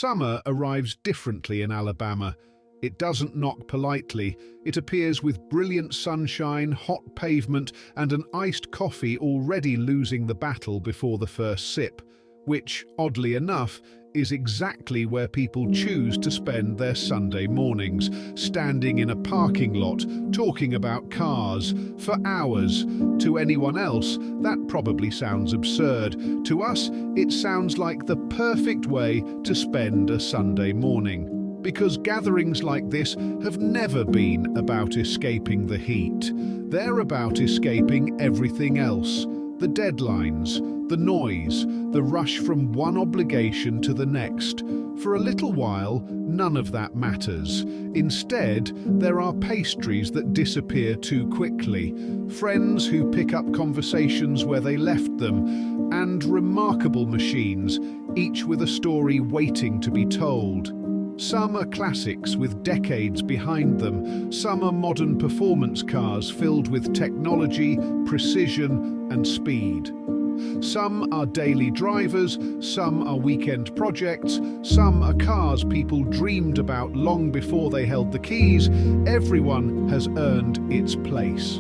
Summer arrives differently in Alabama. It doesn't knock politely. It appears with brilliant sunshine, hot pavement, and an iced coffee already losing the battle before the first sip, which, oddly enough, is exactly where people choose to spend their Sunday mornings, standing in a parking lot, talking about cars, for hours. To anyone else, that probably sounds absurd. To us, it sounds like the perfect way to spend a Sunday morning. Because gatherings like this have never been about escaping the heat. They're about escaping everything else. The deadlines, the noise, the rush from one obligation to the next. For a little while, none of that matters. Instead, there are pastries that disappear too quickly, friends who pick up conversations where they left them, and remarkable machines, each with a story waiting to be told. Some are classics with decades behind them. Some are modern performance cars filled with technology, precision, and speed. Some are daily drivers, some are weekend projects, some are cars people dreamed about long before they held the keys. Everyone has earned its place.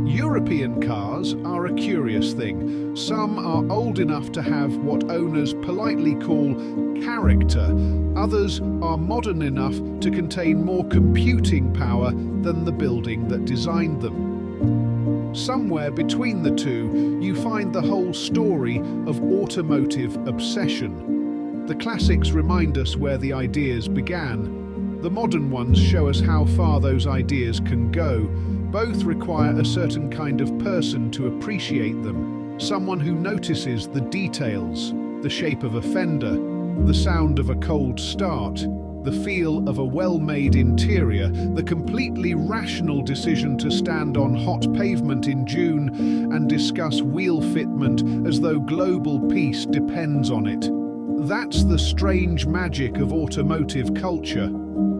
European cars are a curious thing. Some are old enough to have what owners politely call character. Others are modern enough to contain more computing power than the building that designed them. Somewhere between the two, you find the whole story of automotive obsession. The classics remind us where the ideas began. The modern ones show us how far those ideas can go. Both require a certain kind of person to appreciate them. Someone who notices the details, the shape of a fender, the sound of a cold start, the feel of a well-made interior, the completely rational decision to stand on hot pavement in June and discuss wheel fitment as though global peace depends on it. That's the strange magic of automotive culture.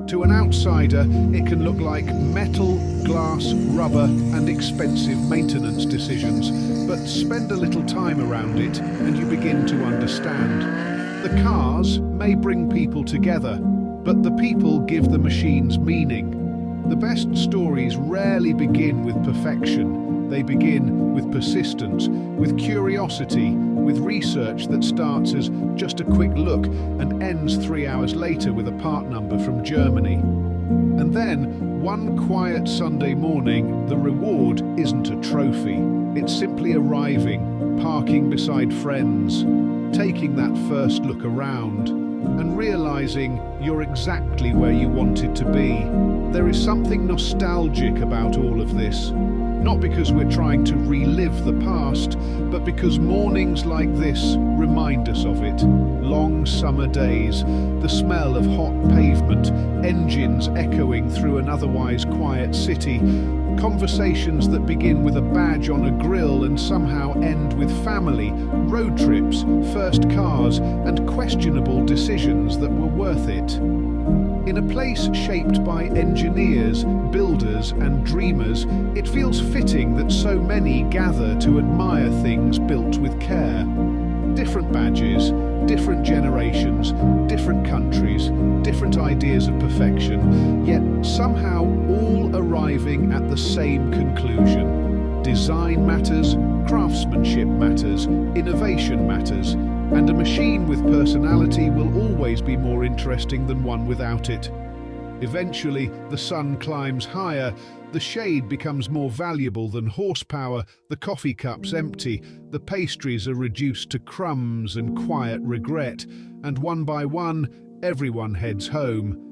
To an outsider, it can look like metal, glass, rubber, and expensive maintenance decisions, but spend a little time around it and you begin to understand. The cars may bring people together, but the people give the machines meaning. The best stories rarely begin with perfection. They begin with persistence, with curiosity, with research that starts as just a quick look and ends 3 hours later with a part number from Germany. And then, one quiet Sunday morning, the reward isn't a trophy. It's simply arriving, parking beside friends, taking that first look around, and realizing you're exactly where you wanted to be. There is something nostalgic about all of this. Not because we're trying to relive the past, but because mornings like this remind us of it. Long summer days, the smell of hot pavement, engines echoing through an otherwise quiet city, conversations that begin with a badge on a grill and somehow end with family, road trips, first cars, and questionable decisions that were worth it. In a place shaped by engineers, builders, and dreamers, it feels fitting that so many gather to admire things built with care. Different badges, different generations, different countries, different ideas of perfection, yet somehow all arriving at the same conclusion. Design matters, craftsmanship matters, innovation matters, and a machine with personality will always be more interesting than one without it. Eventually, the sun climbs higher, the shade becomes more valuable than horsepower, the coffee cups empty, the pastries are reduced to crumbs and quiet regret, and one by one, everyone heads home.